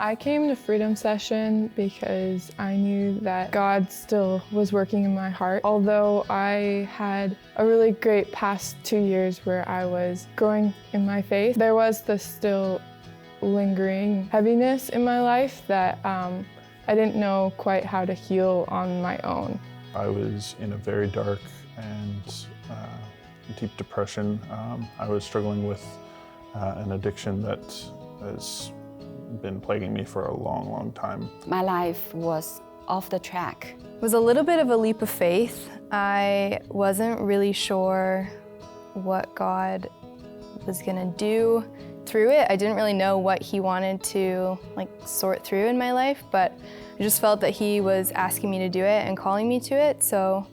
I came to Freedom Session because I knew that God still was working in my heart. Although I had a really great past 2 years where I was growing in my faith, there was this still lingering heaviness in my life that I didn't know quite how to heal on my own. I was in a very dark and deep depression. I was struggling with an addiction that has been plaguing me for a long, long time. My life was off the track. It was a little bit of a leap of faith. I wasn't really sure what God was gonna do through it. I didn't really know what He wanted to sort through in my life, but I just felt that He was asking me to do it and calling me to it, so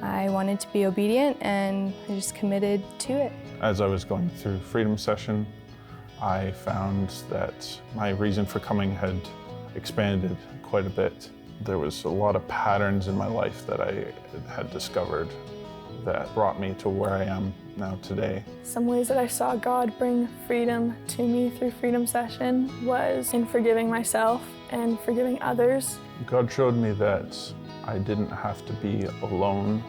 I wanted to be obedient and I just committed to it. As I was going through Freedom Session, I found that my reason for coming had expanded quite a bit. There was a lot of patterns in my life that I had discovered that brought me to where I am now today. Some ways that I saw God bring freedom to me through Freedom Session was in forgiving myself and forgiving others. God showed me that I didn't have to be alone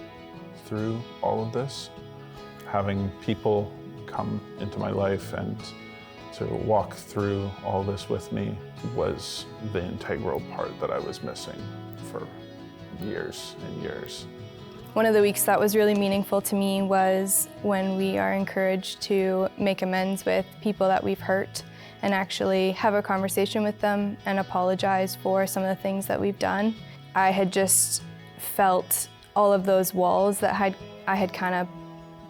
through all of this. Having people come into my life and to walk through all this with me was the integral part that I was missing for years and years. One of the weeks that was really meaningful to me was when we are encouraged to make amends with people that we've hurt and actually have a conversation with them and apologize for some of the things that we've done. I had just felt all of those walls that I had kind of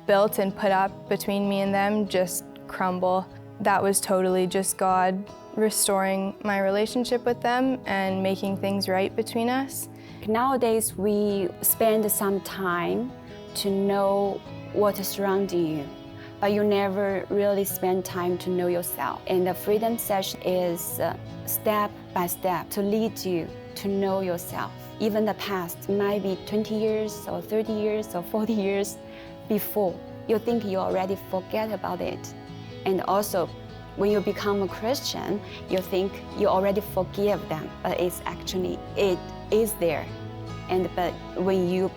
built and put up between me and them just crumble. That was totally just God restoring my relationship with them and making things right between us. Nowadays, we spend some time to know what is surrounding you, but you never really spend time to know yourself. And the Freedom Session is step by step to lead you to know yourself. Even the past might be 20 years or 30 years or 40 years before. You think you already forget about it. And also, when you become a Christian, you think you already forgive them, but it's actually, it is there. But when you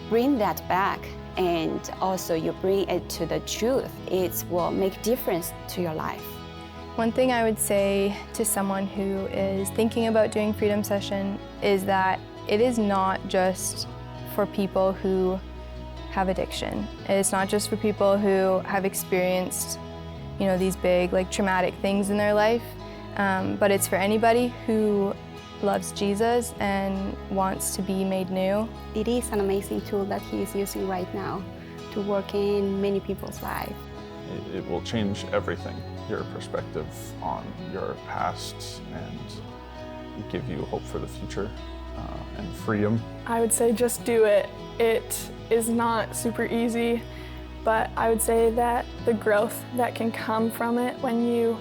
bring that back and also you bring it to the truth, it will make a difference to your life. One thing I would say to someone who is thinking about doing Freedom Session is that it is not just for people who have addiction. It's not just for people who have experienced these big traumatic things in their life, but it's for anybody who loves Jesus and wants to be made new. It is an amazing tool that He is using right now to work in many people's lives. It will change everything, your perspective on your past, and give you hope for the future and freedom. I would say just do it. It is not super easy, but I would say that the growth that can come from it when you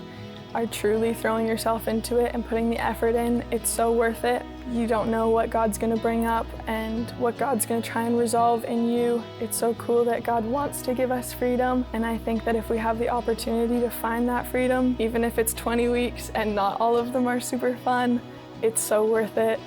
are truly throwing yourself into it and putting the effort in, it's so worth it. You don't know what God's gonna bring up and what God's gonna try and resolve in you. It's so cool that God wants to give us freedom, and I think that if we have the opportunity to find that freedom, even if it's 20 weeks and not all of them are super fun, it's so worth it.